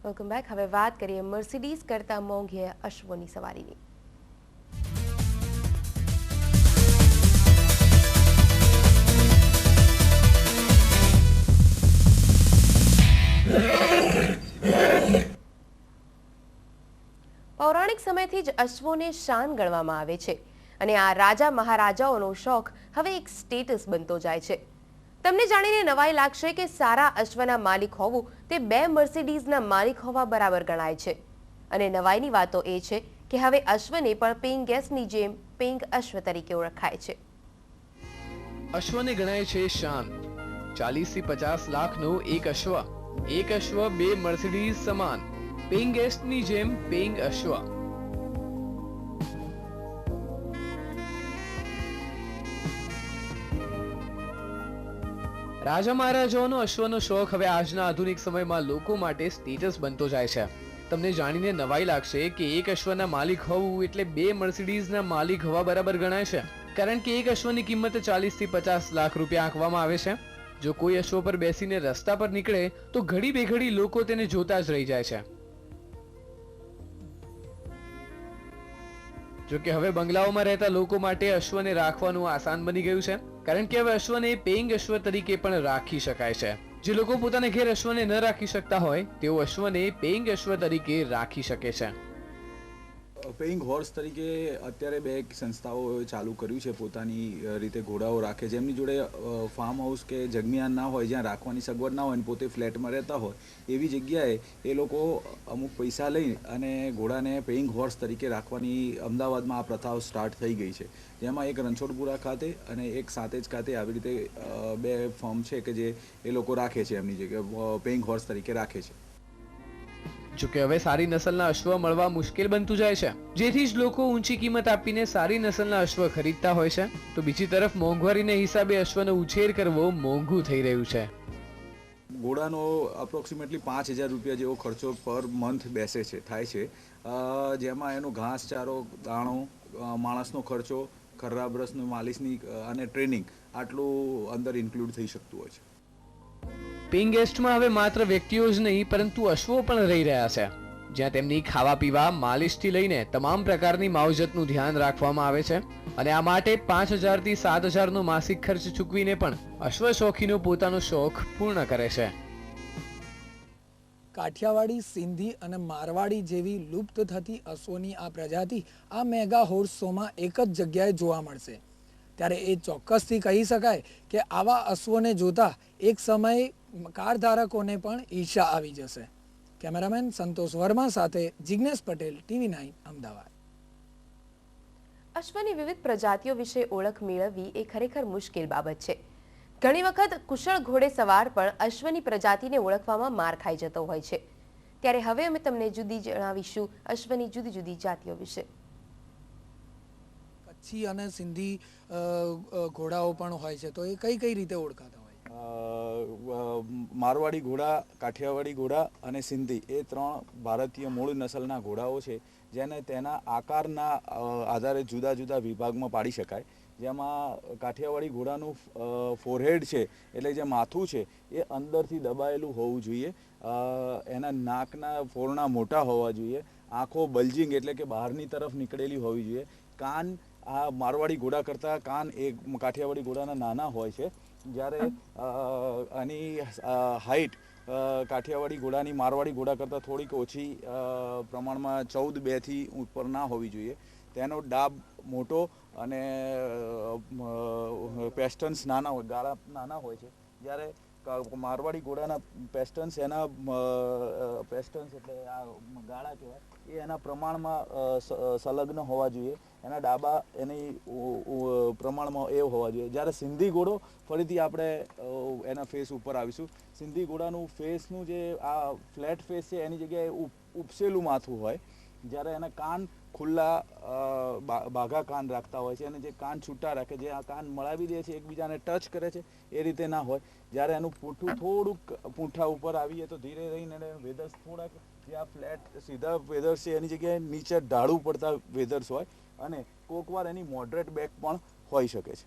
Welcome back. હવે વાત કરીએ મર્સિડીઝ કરતા મોંઘી અશ્વની સવારીની। પૌરાણિક સમયથી જ અશ્વોને શાન ગણવામાં આવે છે અને આ રાજા મહારાજાઓનો શોખ હવે એક સ્ટેટસ બનતો જાય છે। તમને જાણીને નવાઈ લાગશે કે સારા અશ્વના માલિક હોવું તે 2 મર્સિડીઝના માલિક હોવા બરાબર ગણાય છે અને નવાઈની વાતો એ છે કે હવે અશ્વને પણ પેઇંગ ગેસ્ટની જેમ પેઇંગ અશ્વ તરીકે ઓળખાય છે। અશ્વને ગણાય છે શાન। 40 થી 50 લાખનો એક અશ્વ 2 મર્સિડીઝ સમાન પેઇંગ ગેસ્ટની જેમ પેઇંગ અશ્વ। રાજા મહારાજાઓનો અશ્વનો શોખ હવે આજના આધુનિક સમયમાં લોકો માટે સ્ટેટસ બનતો જાય છે। તમને જાણીને નવાઈ લાગશે કે એક અશ્વના માલિક હોવું એટલે 2 મર્સિડીઝના માલિક હોવા બરાબર ગણાય છે, કારણ કે એક અશ્વની કિંમત 40 થી 50 લાખ રૂપિયા આંકવામાં આવે છે। જો કોઈ અશ્વ પર બેસીને રસ્તા પર નીકળે તો ઘડી બેઘડી લોકો તેને જોતા જ રહી જાય છે। જો કે હવે બંગલાઓમાં રહેતા લોકો માટે અશ્વને રાખવાનું આસાન બની ગયું છે, કારણ કે હવે અશ્વને પેઇંગ અશ્વ તરીકે પણ રાખી શકાય છે। જે લોકો પોતાના ઘેર અશ્વને ન રાખી શકતા હોય તેઓ અશ્વને પેઇંગ અશ્વ તરીકે રાખી શકે છે। પેઇંગ હોર્સ તરીકે અત્યારે 2 સંસ્થાઓ ચાલુ કર્યું છે, પોતાની રીતે ઘોડાઓ રાખે છે। એમની જોડે ફાર્મ હાઉસ કે જગમિયાન ના હોય, જ્યાં રાખવાની સગવડ ના હોય અને પોતે ફ્લેટમાં રહેતા હોય, એવી જગ્યાએ એ લોકો અમુક પૈસા લઈ અને ઘોડાને પેઇંગ હોર્સ તરીકે રાખવાની અમદાવાદમાં આ પ્રથાઓ સ્ટાર્ટ થઈ ગઈ છે, જેમાં એક રણછોડપુરા ખાતે અને એક સાતેજ ખાતે આવી રીતે 2 ફર્મ છે કે જે એ લોકો રાખે છે, એમની જગ્યાએ પેઇંગ હોર્સ તરીકે રાખે છે। જોકે હવે સારી નસલના અશ્વ મળવા મુશ્કેલ બનતું જાય છે, જેથી જ લોકો ઊંચી કિંમત આપીને સારી નસલના અશ્વ ખરીદતા હોય છે, તો બીજી તરફ મોંઘવારીને હિસાબે અશ્વનો ઉછેર કરવો મોંઘું થઈ રહ્યું છે। ઘોડાનો અપ્રોક્સિમેટલી 5000 રૂપિયા જેવો ખર્ચો પર મંથ બેસે છે, થાય છે, જેમાં એનો ઘાસચારો, દાણો, માણસનો ખર્ચો, ખર્રા બ્રશનો માલિશની અને ટ્રેનિંગ આટલું અંદર ઇન્ક્લુડ થઈ શકતું હોય છે। પેઇંગ ગેસ્ટમાં હવે માત્ર વ્યક્તિઓ જ નહીં પરંતુ અશ્વો પણ રહી રહ્યા છે, જ્યાં તેમની ખાવા પીવા, માલિશથી લઈને તમામ પ્રકારની માવજતનું ધ્યાન રાખવામાં આવે છે અને આ માટે 5000 થી 7000 નો માસિક ખર્ચ ચૂકવીને પણ અશ્વ શોખીનો પોતાનો શોખ પૂર્ણ કરે છે। કાઠિયાવાડી, સિંધી અને મારવાડી જેવી લુપ્ત થતી અશ્વોની આ પ્રજાતિ આ મેગા હોર્સ શોમાં એક જ જગ્યાએ જોવા મળશે, ત્યારે એ ચોક્કસથી કહી શકાય કે આવા અશ્વોને જોતા એક સમયે કાર ધારકોને પણ ઈર્ષા આવી જશે। કેમેરામેન સંતોષ વર્મા સાથે જિગ્નેશ પટેલ, TV9 અમદાવાદ। અશ્વની વિવિધ પ્રજાતિઓ વિશે ઓળખ મેળવવી એ ખરેખર મુશ્કેલ બાબત છે। ઘણી વખત કુશળ ઘોડે સવાર પણ અશ્વની પ્રજાતિને ઓળખવામાં માર ખાઈ જતો હોય છે, ત્યારે હવે અમે તમને જણાવીશું અશ્વની જુદી જુદી જાતિઓ વિશે। કચ્છી અને સિંધી ઘોડાઓ પણ હોય છે, તો એ કઈ કઈ રીતે ઓળખાતા હોય? મારવાડી ઘોડા, કાઠિયાવાડી ઘોડા અને સિંધી એ 3 ભારતીય મૂળ નસલના ઘોડાઓ છે, જેને તેના આકારના આધારે જુદા જુદા વિભાગમાં પાડી શકાય। જેમાં કાઠિયાવાડી ઘોડાનું ફોરહેડ છે, એટલે જે માથું છે એ અંદરથી દબાયેલું હોવું જોઈએ, એના નાકના ફોરણા મોટા હોવા જોઈએ, આંખો બલ્જિંગ એટલે કે બહારની તરફ નીકળેલી હોવી જોઈએ, કાન આ મારવાડી ઘોડા કરતાં કાન એ કાઠિયાવાડી ઘોડાના નાના હોય છે, જ્યારે આની હાઇટ કાઠિયાવાડી ઘોડાની મારવાડી ઘોડા કરતાં થોડીક ઓછી પ્રમાણમાં 14-2 થી ઉપર ના હોવી જોઈએ। તેનો ડાબ મોટો અને પેસ્ટન્સ નાના હોય, ગાળા નાના હોય છે, જ્યારે મારવાડી ઘોડાના પેસ્ટન્સ એટલે આ ગાળા કહેવાય, એ એના પ્રમાણમાં સંલગ્ન હોવા જોઈએ, એના ડાબા એની પ્રમાણમાં એ હોવા જોઈએ। જ્યારે સિંધી ઘોડો, ફરીથી આપણે એના ફેસ ઉપર આવીશું, સિંધી ઘોડાનું ફેસનું જે આ ફ્લેટ ફેસ છે એની જગ્યાએ ઉપસેલું માથું હોય, જ્યારે એના કાન ખુલ્લા બાઘા કાન રાખતા હોય છે અને જે કાન છૂટા રાખે, જે આ કાન મળાવી દે છે, એકબીજાને ટચ કરે છે, એ રીતે ના હોય। જ્યારે એનું પૂંઠું થોડુંક પૂંઠા ઉપર આવીએ તો ધીરે રહીને વેધર્સ થોડાક જે આ ફ્લેટ સીધા વેધર્સ છે એની જગ્યાએ નીચે ઢાળું પડતા વેધર્સ હોય અને કોકવાર એની મોડરેટ બેક પણ હોઈ શકે છે।